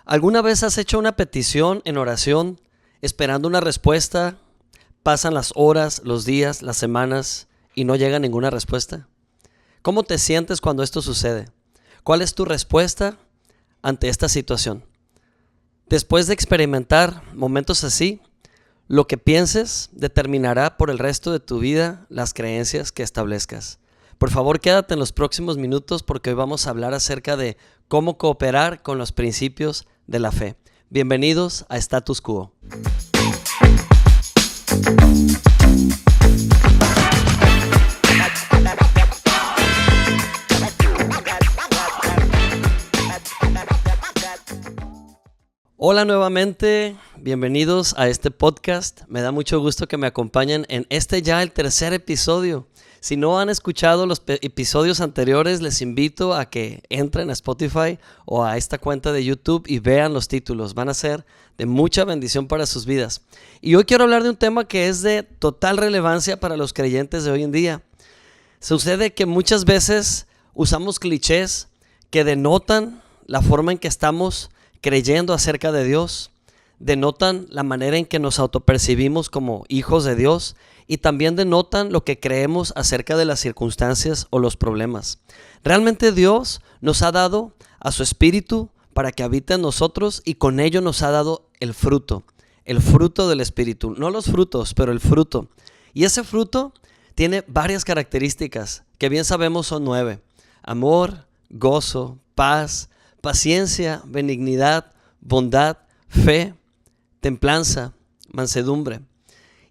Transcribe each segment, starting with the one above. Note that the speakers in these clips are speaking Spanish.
¿Alguna vez has hecho una petición en oración esperando una respuesta? Pasan las horas, los días, las semanas y no llega ninguna respuesta. ¿Cómo te sientes cuando esto sucede? ¿Cuál es tu respuesta ante esta situación? Después de experimentar momentos así, lo que pienses determinará por el resto de tu vida las creencias que establezcas. Por favor, quédate en los próximos minutos porque hoy vamos a hablar acerca de cómo cooperar con los principios de la fe. Bienvenidos a Status Quo. Hola nuevamente, bienvenidos a este podcast. Me da mucho gusto que me acompañen en ya el tercer episodio. Si no han escuchado los episodios anteriores, les invito a que entren a Spotify o a esta cuenta de YouTube y vean los títulos. Van a ser de mucha bendición para sus vidas. Y hoy quiero hablar de un tema que es de total relevancia para los creyentes de hoy en día. Sucede que muchas veces usamos clichés que denotan la forma en que estamos creyendo acerca de Dios, denotan la manera en que nos autopercibimos como hijos de Dios y también denotan lo que creemos acerca de las circunstancias o los problemas. Realmente Dios nos ha dado a su Espíritu para que habite en nosotros y con ello nos ha dado el fruto del Espíritu. No los frutos, pero el fruto. Y ese fruto tiene varias características que bien sabemos son 9. Amor, gozo, paz, paciencia, benignidad, bondad, fe, templanza, mansedumbre.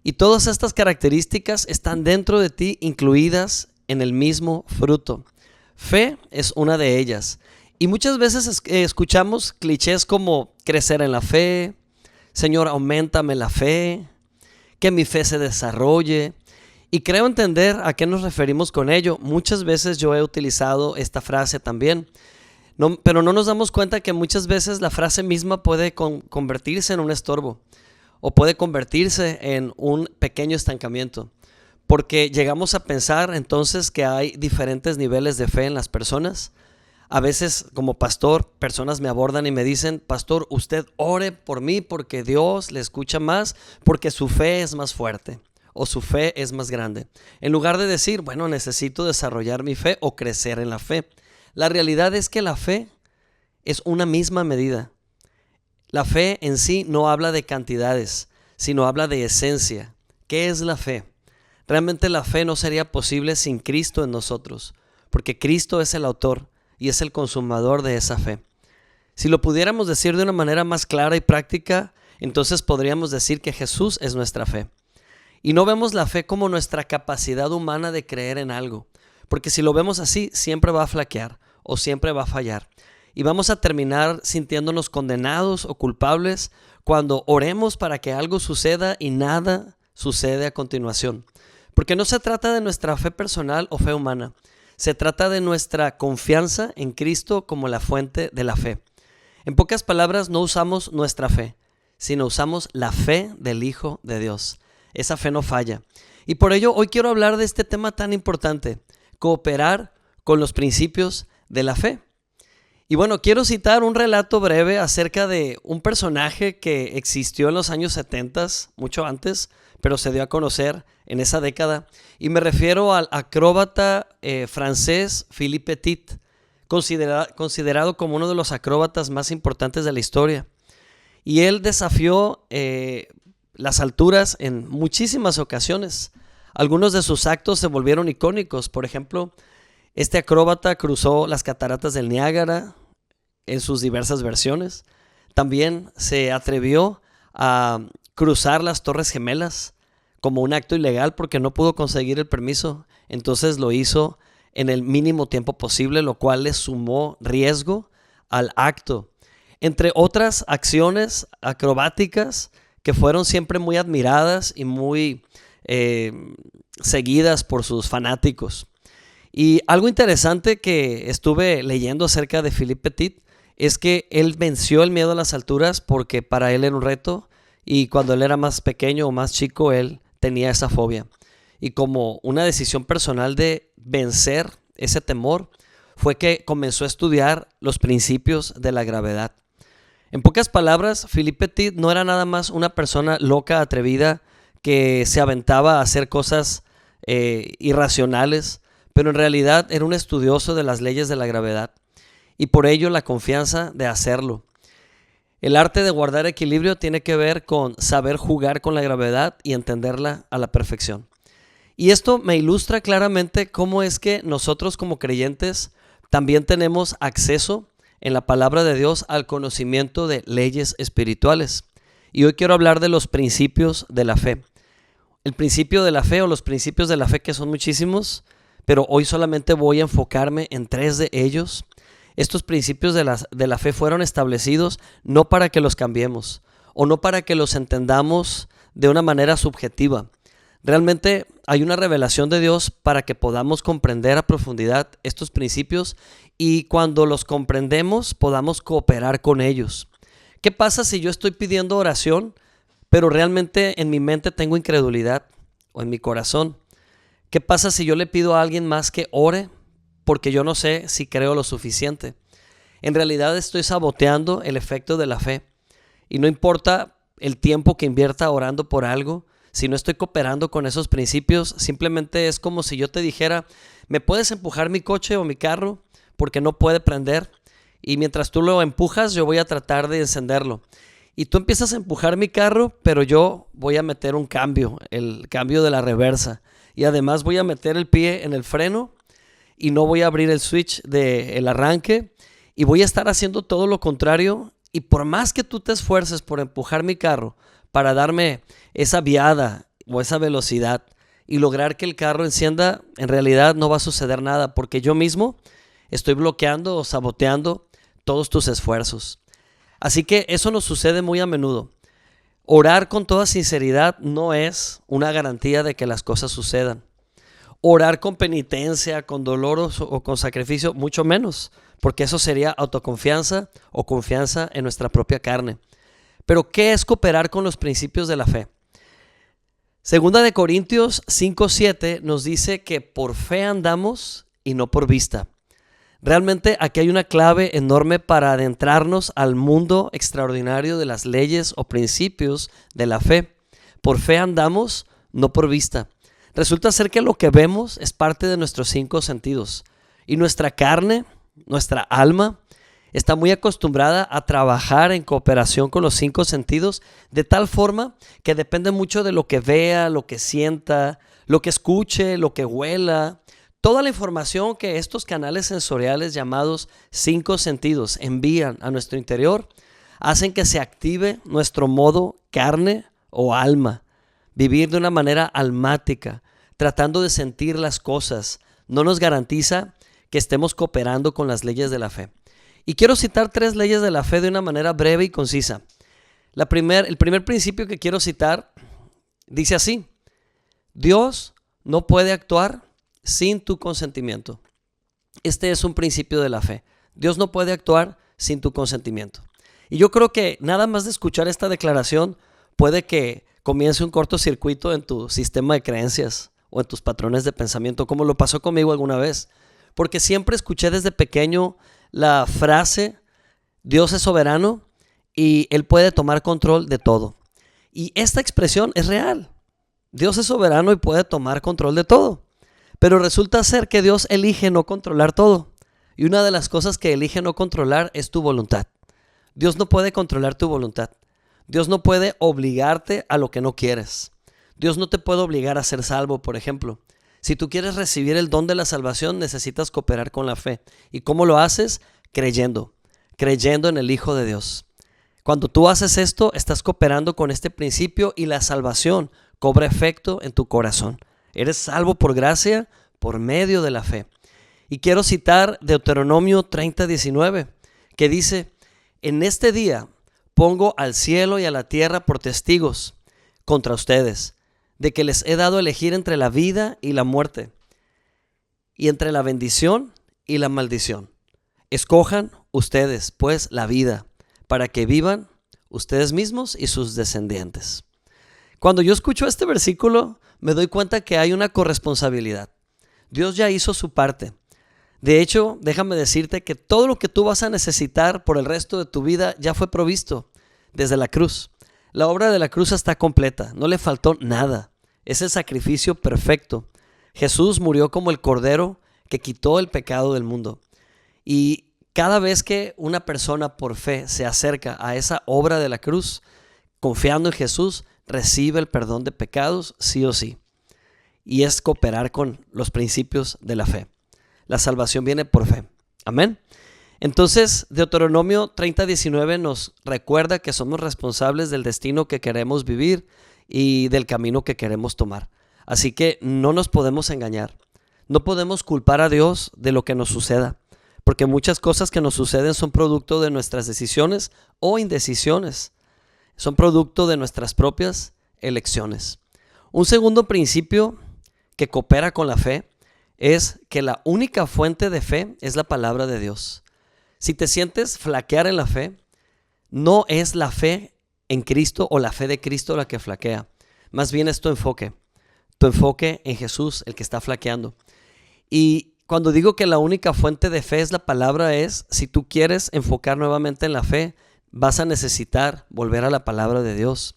Y todas estas características están dentro de ti, incluidas en el mismo fruto. Fe es una de ellas. Y muchas veces escuchamos clichés como crecer en la fe, Señor, auméntame la fe, que mi fe se desarrolle. Y creo entender a qué nos referimos con ello. Muchas veces yo he utilizado esta frase también. Pero no nos damos cuenta que muchas veces la frase misma puede convertirse en un estorbo o puede convertirse en un pequeño estancamiento, porque llegamos a pensar entonces que hay diferentes niveles de fe en las personas. A veces como pastor, personas me abordan y me dicen: pastor, usted ore por mí porque Dios le escucha más, porque su fe es más fuerte o su fe es más grande. En lugar de decir, bueno, necesito desarrollar mi fe o crecer en la fe. La realidad es que la fe es una misma medida. La fe en sí no habla de cantidades, sino habla de esencia. ¿Qué es la fe? Realmente la fe no sería posible sin Cristo en nosotros, porque Cristo es el autor y es el consumador de esa fe. Si lo pudiéramos decir de una manera más clara y práctica, entonces podríamos decir que Jesús es nuestra fe. Y no vemos la fe como nuestra capacidad humana de creer en algo, porque si lo vemos así, siempre va a flaquear o siempre va a fallar. Y vamos a terminar sintiéndonos condenados o culpables cuando oremos para que algo suceda y nada sucede a continuación. Porque no se trata de nuestra fe personal o fe humana. Se trata de nuestra confianza en Cristo como la fuente de la fe. En pocas palabras, no usamos nuestra fe, sino usamos la fe del Hijo de Dios. Esa fe no falla. Y por ello hoy quiero hablar de este tema tan importante: cooperar con los principios de la fe. Y bueno, quiero citar un relato breve acerca de un personaje que existió en los años 70, mucho antes, pero se dio a conocer en esa década. Y me refiero al acróbata francés Philippe Petit, considerado como uno de los acróbatas más importantes de la historia. Y él desafió las alturas en muchísimas ocasiones. Algunos de sus actos se volvieron icónicos. Por ejemplo, este acróbata cruzó las cataratas del Niágara en sus diversas versiones. También se atrevió a cruzar las Torres Gemelas como un acto ilegal porque no pudo conseguir el permiso. Entonces lo hizo en el mínimo tiempo posible, lo cual le sumó riesgo al acto. Entre otras acciones acrobáticas que fueron siempre muy admiradas y muy seguidas por sus fanáticos. Y algo interesante que estuve leyendo acerca de Philippe Petit es que él venció el miedo a las alturas porque para él era un reto, y cuando él era más pequeño o más chico él tenía esa fobia. Y como una decisión personal de vencer ese temor fue que comenzó a estudiar los principios de la gravedad. En pocas palabras, Philippe Petit no era nada más una persona loca, atrevida, que se aventaba a hacer cosas irracionales, pero en realidad era un estudioso de las leyes de la gravedad y por ello la confianza de hacerlo. El arte de guardar equilibrio tiene que ver con saber jugar con la gravedad y entenderla a la perfección. Y esto me ilustra claramente cómo es que nosotros como creyentes también tenemos acceso en la palabra de Dios al conocimiento de leyes espirituales. Y hoy quiero hablar de los principios de la fe. El principio de la fe o los principios de la fe, que son muchísimos, pero hoy solamente voy a enfocarme en 3 de ellos. Estos principios de la fe fueron establecidos no para que los cambiemos o no para que los entendamos de una manera subjetiva. Realmente hay una revelación de Dios para que podamos comprender a profundidad estos principios y cuando los comprendemos podamos cooperar con ellos. ¿Qué pasa si yo estoy pidiendo oración, pero realmente en mi mente tengo incredulidad o en mi corazón? ¿Qué pasa si yo le pido a alguien más que ore porque yo no sé si creo lo suficiente? En realidad estoy saboteando el efecto de la fe y no importa el tiempo que invierta orando por algo. Si no estoy cooperando con esos principios, simplemente es como si yo te dijera, ¿me puedes empujar mi coche o mi carro? Porque no puede prender. Y mientras tú lo empujas, yo voy a tratar de encenderlo. Y tú empiezas a empujar mi carro, pero yo voy a meter un cambio, el cambio de la reversa. Y además voy a meter el pie en el freno y no voy a abrir el switch del arranque. Y voy a estar haciendo todo lo contrario. Y por más que tú te esfuerces por empujar mi carro, para darme esa viada o esa velocidad y lograr que el carro encienda, en realidad no va a suceder nada porque yo mismo estoy bloqueando o saboteando todos tus esfuerzos. Así que eso nos sucede muy a menudo. Orar con toda sinceridad no es una garantía de que las cosas sucedan. Orar con penitencia, con dolor o con sacrificio, mucho menos, porque eso sería autoconfianza o confianza en nuestra propia carne. Pero, ¿qué es cooperar con los principios de la fe? Segunda de Corintios 5:7 nos dice que por fe andamos y no por vista. Realmente aquí hay una clave enorme para adentrarnos al mundo extraordinario de las leyes o principios de la fe. Por fe andamos, no por vista. Resulta ser que lo que vemos es parte de nuestros 5 sentidos y nuestra carne, nuestra alma, está muy acostumbrada a trabajar en cooperación con los 5 sentidos de tal forma que depende mucho de lo que vea, lo que sienta, lo que escuche, lo que huela. Toda la información que estos canales sensoriales llamados 5 sentidos envían a nuestro interior hacen que se active nuestro modo carne o alma. Vivir de una manera almática, tratando de sentir las cosas, no nos garantiza que estemos cooperando con las leyes de la fe. Y quiero citar 3 leyes de la fe de una manera breve y concisa. El primer principio que quiero citar dice así: Dios no puede actuar sin tu consentimiento. Este es un principio de la fe. Dios no puede actuar sin tu consentimiento. Y yo creo que nada más de escuchar esta declaración puede que comience un cortocircuito en tu sistema de creencias o en tus patrones de pensamiento, como lo pasó conmigo alguna vez. Porque siempre escuché desde pequeño la frase, Dios es soberano y Él puede tomar control de todo. Y esta expresión es real. Dios es soberano y puede tomar control de todo. Pero resulta ser que Dios elige no controlar todo. Y una de las cosas que elige no controlar es tu voluntad. Dios no puede controlar tu voluntad. Dios no puede obligarte a lo que no quieres. Dios no te puede obligar a ser salvo, por ejemplo. Si tú quieres recibir el don de la salvación, necesitas cooperar con la fe. ¿Y cómo lo haces? Creyendo en el Hijo de Dios. Cuando tú haces esto, estás cooperando con este principio y la salvación cobra efecto en tu corazón. Eres salvo por gracia, por medio de la fe. Y quiero citar Deuteronomio 30:19, que dice: en este día pongo al cielo y a la tierra por testigos contra ustedes, de que les he dado a elegir entre la vida y la muerte, y entre la bendición y la maldición. Escojan ustedes, pues, la vida, para que vivan ustedes mismos y sus descendientes. Cuando yo escucho este versículo, me doy cuenta que hay una corresponsabilidad. Dios ya hizo su parte. De hecho, déjame decirte que todo lo que tú vas a necesitar por el resto de tu vida ya fue provisto desde la cruz. La obra de la cruz está completa, no le faltó nada. Es el sacrificio perfecto. Jesús murió como el cordero que quitó el pecado del mundo. Y cada vez que una persona por fe se acerca a esa obra de la cruz, confiando en Jesús, recibe el perdón de pecados sí o sí. Y es cooperar con los principios de la fe. La salvación viene por fe. Amén. Entonces, Deuteronomio 30:19 nos recuerda que somos responsables del destino que queremos vivir y del camino que queremos tomar. Así que no nos podemos engañar. No podemos culpar a Dios de lo que nos suceda, porque muchas cosas que nos suceden son producto de nuestras decisiones o indecisiones. Son producto de nuestras propias elecciones. Un segundo principio que coopera con la fe es que la única fuente de fe es la palabra de Dios. Si te sientes flaquear en la fe, no es la fe en Cristo o la fe de Cristo la que flaquea. Más bien es tu enfoque en Jesús, el que está flaqueando. Y cuando digo que la única fuente de fe es la palabra, si tú quieres enfocar nuevamente en la fe, vas a necesitar volver a la palabra de Dios.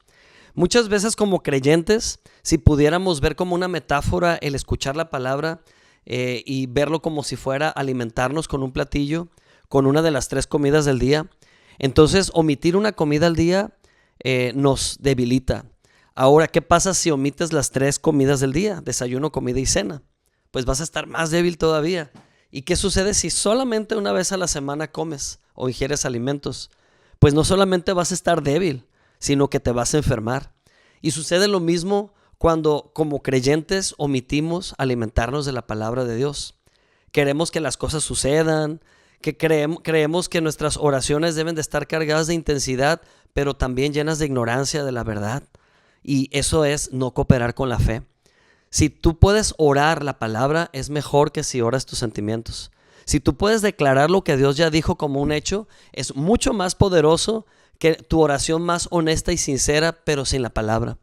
Muchas veces como creyentes, si pudiéramos ver como una metáfora el escuchar la palabra y verlo como si fuera alimentarnos con un platillo, con una de las 3 comidas del día, entonces omitir una comida al día nos debilita. Ahora, ¿qué pasa si omites las 3 comidas del día? Desayuno, comida y cena. Pues vas a estar más débil todavía. ¿Y qué sucede si solamente una vez a la semana comes o ingieres alimentos? Pues no solamente vas a estar débil, sino que te vas a enfermar. Y sucede lo mismo cuando como creyentes omitimos alimentarnos de la palabra de Dios. Queremos que las cosas sucedan, que creemos que nuestras oraciones deben de estar cargadas de intensidad, pero también llenas de ignorancia de la verdad. Y eso es no cooperar con la fe. Si tú puedes orar la palabra, es mejor que si oras tus sentimientos. Si tú puedes declarar lo que Dios ya dijo como un hecho, es mucho más poderoso que tu oración más honesta y sincera, pero sin la palabra.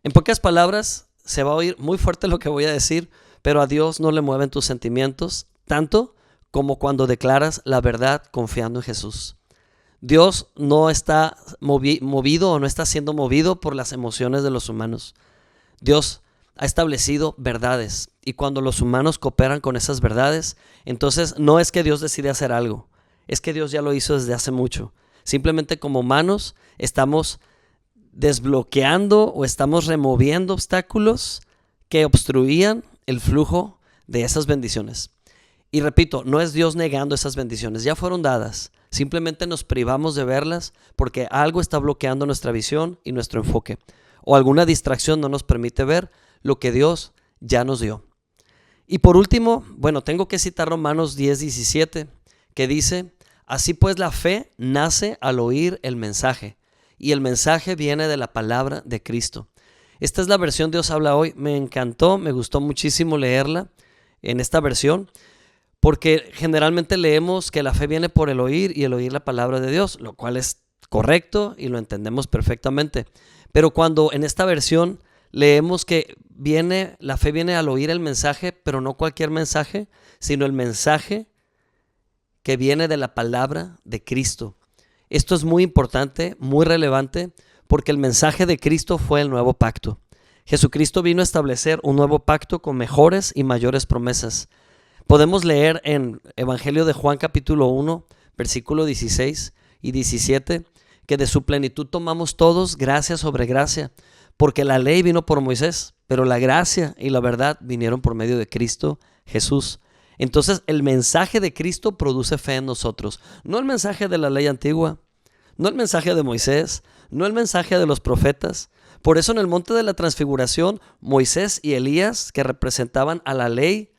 En pocas palabras, se va a oír muy fuerte lo que voy a decir, pero a Dios no le mueven tus sentimientos, tanto como cuando declaras la verdad confiando en Jesús. Dios no está movido o no está siendo movido por las emociones de los humanos. Dios ha establecido verdades y cuando los humanos cooperan con esas verdades, entonces no es que Dios decide hacer algo, es que Dios ya lo hizo desde hace mucho. Simplemente como humanos estamos desbloqueando o estamos removiendo obstáculos que obstruían el flujo de esas bendiciones. Y repito, no es Dios negando esas bendiciones, ya fueron dadas. Simplemente nos privamos de verlas porque algo está bloqueando nuestra visión y nuestro enfoque. O alguna distracción no nos permite ver lo que Dios ya nos dio. Y por último, tengo que citar Romanos 10:17, que dice: así pues la fe nace al oír el mensaje, y el mensaje viene de la palabra de Cristo. Esta es la versión Dios habla hoy. Me encantó, me gustó muchísimo leerla en esta versión, porque generalmente leemos que la fe viene por el oír y el oír la palabra de Dios, lo cual es correcto y lo entendemos perfectamente. Pero cuando en esta versión leemos que la fe viene al oír el mensaje, pero no cualquier mensaje, sino el mensaje que viene de la palabra de Cristo. Esto es muy importante, muy relevante, porque el mensaje de Cristo fue el nuevo pacto. Jesucristo vino a establecer un nuevo pacto con mejores y mayores promesas. Podemos leer en Evangelio de Juan capítulo 1, versículo 16 y 17, que de su plenitud tomamos todos gracia sobre gracia, porque la ley vino por Moisés, pero la gracia y la verdad vinieron por medio de Cristo Jesús. Entonces el mensaje de Cristo produce fe en nosotros, no el mensaje de la ley antigua, no el mensaje de Moisés, no el mensaje de los profetas. Por eso en el monte de la transfiguración, Moisés y Elías, que representaban a la ley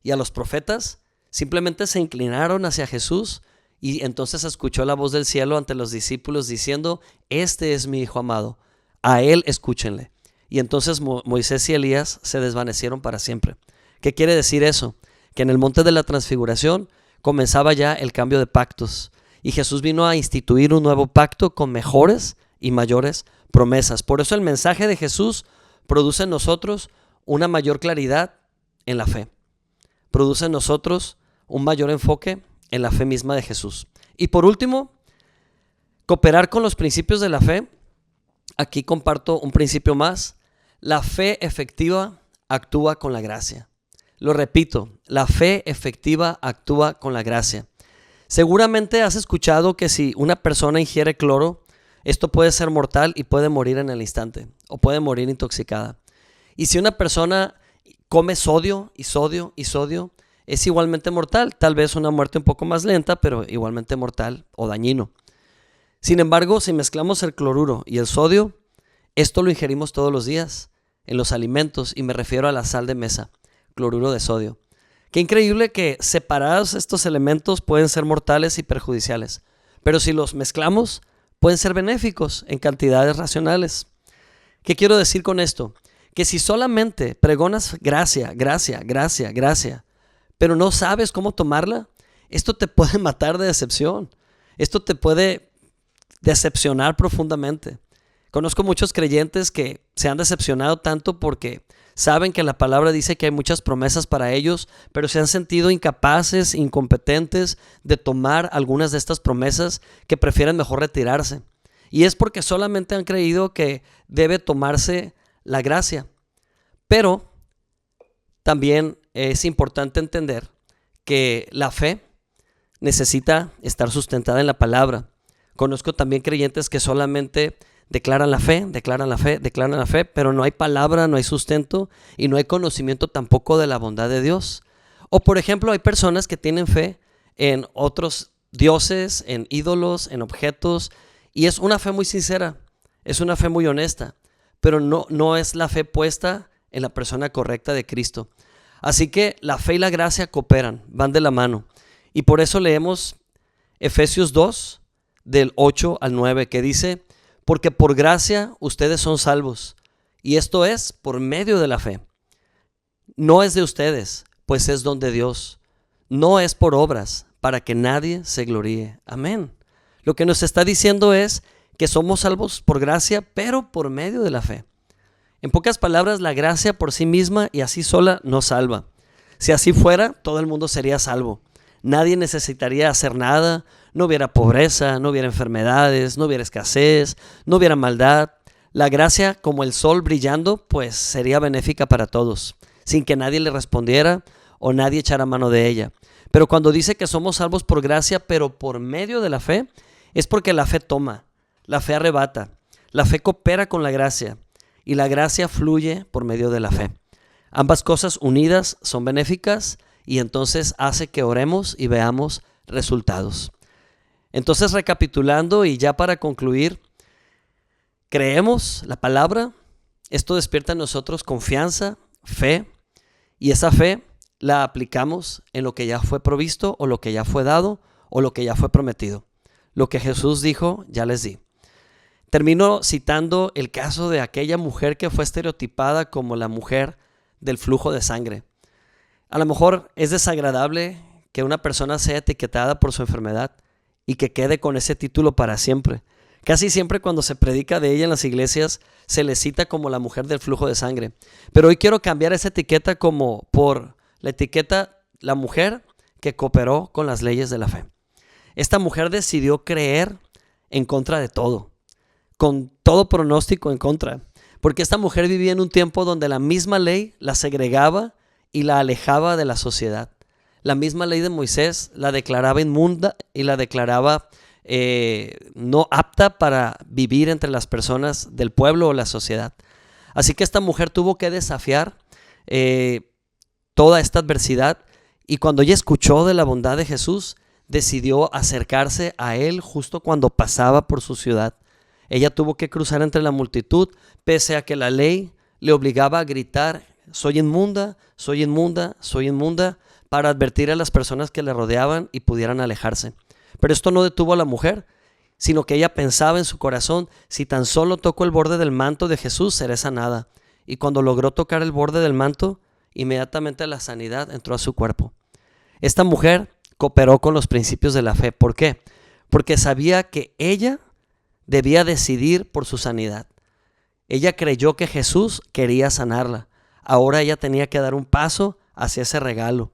y a los profetas, simplemente se inclinaron hacia Jesús y entonces escuchó la voz del cielo ante los discípulos diciendo: este es mi hijo amado, a él escúchenle. Y entonces Moisés y Elías se desvanecieron para siempre. ¿Qué quiere decir eso? Que en el monte de la transfiguración comenzaba ya el cambio de pactos y Jesús vino a instituir un nuevo pacto con mejores y mayores promesas. Por eso el mensaje de Jesús produce en nosotros una mayor claridad en la fe. Produce en nosotros un mayor enfoque en la fe misma de Jesús. Y por último, cooperar con los principios de la fe. Aquí comparto un principio más. La fe efectiva actúa con la gracia. Lo repito, la fe efectiva actúa con la gracia. Seguramente has escuchado que si una persona ingiere cloro, esto puede ser mortal y puede morir en el instante, o puede morir intoxicada. Y si una persona come sodio y sodio y sodio, es igualmente mortal. Tal vez una muerte un poco más lenta, pero igualmente mortal o dañino. Sin embargo, si mezclamos el cloruro y el sodio, esto lo ingerimos todos los días en los alimentos, y me refiero a la sal de mesa, cloruro de sodio. Qué increíble que separados estos elementos pueden ser mortales y perjudiciales, pero si los mezclamos pueden ser benéficos en cantidades racionales. ¿Qué quiero decir con esto? Que si solamente pregonas gracia, gracia, gracia, gracia, pero no sabes cómo tomarla, esto te puede matar de decepción. Esto te puede decepcionar profundamente. Conozco muchos creyentes que se han decepcionado tanto porque saben que la palabra dice que hay muchas promesas para ellos, pero se han sentido incapaces, incompetentes de tomar algunas de estas promesas, que prefieren mejor retirarse. Y es porque solamente han creído que debe tomarse la gracia. Pero también es importante entender que la fe necesita estar sustentada en la palabra. Conozco también creyentes que solamente declaran la fe, declaran la fe, declaran la fe, pero no hay palabra, no hay sustento y no hay conocimiento tampoco de la bondad de Dios. O por ejemplo, hay personas que tienen fe en otros dioses, en ídolos, en objetos, y es una fe muy sincera, es una fe muy honesta, pero no es la fe puesta en la persona correcta de Cristo. Así que la fe y la gracia cooperan, van de la mano. Y por eso leemos Efesios 2, del 8 al 9, que dice: porque por gracia ustedes son salvos, y esto es por medio de la fe. No es de ustedes, pues es don de Dios. No es por obras, para que nadie se gloríe. Amén. Lo que nos está diciendo es que somos salvos por gracia, pero por medio de la fe. En pocas palabras, la gracia por sí misma y así sola no salva. Si así fuera, todo el mundo sería salvo. Nadie necesitaría hacer nada, no hubiera pobreza, no hubiera enfermedades, no hubiera escasez, no hubiera maldad. La gracia, como el sol brillando, pues sería benéfica para todos, sin que nadie le respondiera o nadie echara mano de ella. Pero cuando dice que somos salvos por gracia, pero por medio de la fe, es porque la fe toma, la fe arrebata, la fe coopera con la gracia y la gracia fluye por medio de la fe. Ambas cosas unidas son benéficas y entonces hace que oremos y veamos resultados. Entonces, recapitulando y ya para concluir, creemos la palabra, esto despierta en nosotros confianza, fe, y esa fe la aplicamos en lo que ya fue provisto o lo que ya fue dado o lo que ya fue prometido. Lo que Jesús dijo, ya les di. Termino citando el caso de aquella mujer que fue estereotipada como la mujer del flujo de sangre. A lo mejor es desagradable que una persona sea etiquetada por su enfermedad y que quede con ese título para siempre. Casi siempre cuando se predica de ella en las iglesias se le cita como la mujer del flujo de sangre. Pero hoy quiero cambiar esa etiqueta como por la etiqueta la mujer que cooperó con las leyes de la fe. Esta mujer decidió creer en contra de todo, con todo pronóstico en contra, porque esta mujer vivía en un tiempo donde la misma ley la segregaba y la alejaba de la sociedad. La misma ley de Moisés la declaraba inmunda y la declaraba no apta para vivir entre las personas del pueblo o la sociedad. Así que esta mujer tuvo que desafiar toda esta adversidad, y cuando ella escuchó de la bondad de Jesús, decidió acercarse a él justo cuando pasaba por su ciudad. Ella tuvo que cruzar entre la multitud, pese a que la ley le obligaba a gritar: soy inmunda, soy inmunda, soy inmunda, para advertir a las personas que le rodeaban y pudieran alejarse. Pero esto no detuvo a la mujer, sino que ella pensaba en su corazón: si tan solo toco el borde del manto de Jesús, seré sanada. Y cuando logró tocar el borde del manto, inmediatamente la sanidad entró a su cuerpo. Esta mujer cooperó con los principios de la fe. ¿Por qué? Porque sabía que ella debía decidir por su sanidad. Ella creyó que Jesús quería sanarla. Ahora ella tenía que dar un paso hacia ese regalo.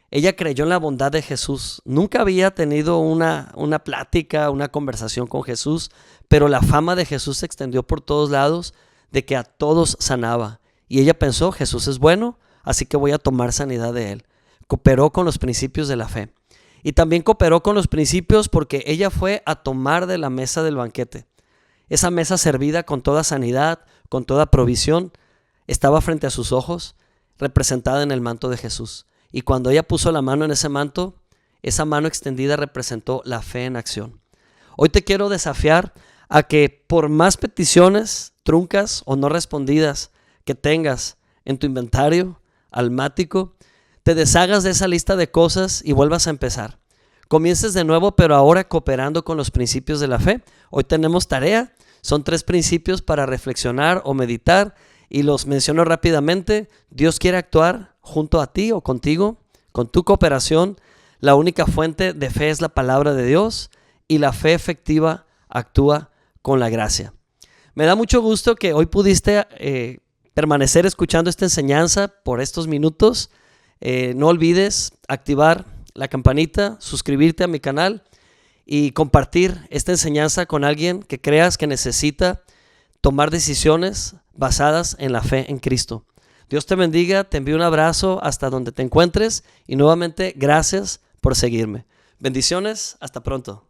Ella creyó en la bondad de Jesús. Nunca había tenido una plática, una conversación con Jesús, pero la fama de Jesús se extendió por todos lados, de que a todos sanaba. Y ella pensó, Jesús es bueno, así que voy a tomar sanidad de él. Cooperó con los principios de la fe. Y también cooperó con los principios porque ella fue a tomar de la mesa del banquete. Esa mesa servida con toda sanidad, con toda provisión, estaba frente a sus ojos, representada en el manto de Jesús. Y cuando ella puso la mano en ese manto, esa mano extendida representó la fe en acción. Hoy te quiero desafiar a que por más peticiones truncas o no respondidas que tengas en tu inventario almático, te deshagas de esa lista de cosas y vuelvas a empezar. Comiences de nuevo, pero ahora cooperando con los principios de la fe. Hoy tenemos tarea. Son 3 principios para reflexionar o meditar y los menciono rápidamente. Dios quiere actuar junto a ti o contigo, con tu cooperación. La única fuente de fe es la palabra de Dios y la fe efectiva actúa con la gracia. Me da mucho gusto que hoy pudiste permanecer escuchando esta enseñanza por estos minutos. No olvides activar la campanita, suscribirte a mi canal y compartir esta enseñanza con alguien que creas que necesita tomar decisiones basadas en la fe en Cristo. Dios te bendiga, te envío un abrazo hasta donde te encuentres y nuevamente gracias por seguirme. Bendiciones, hasta pronto.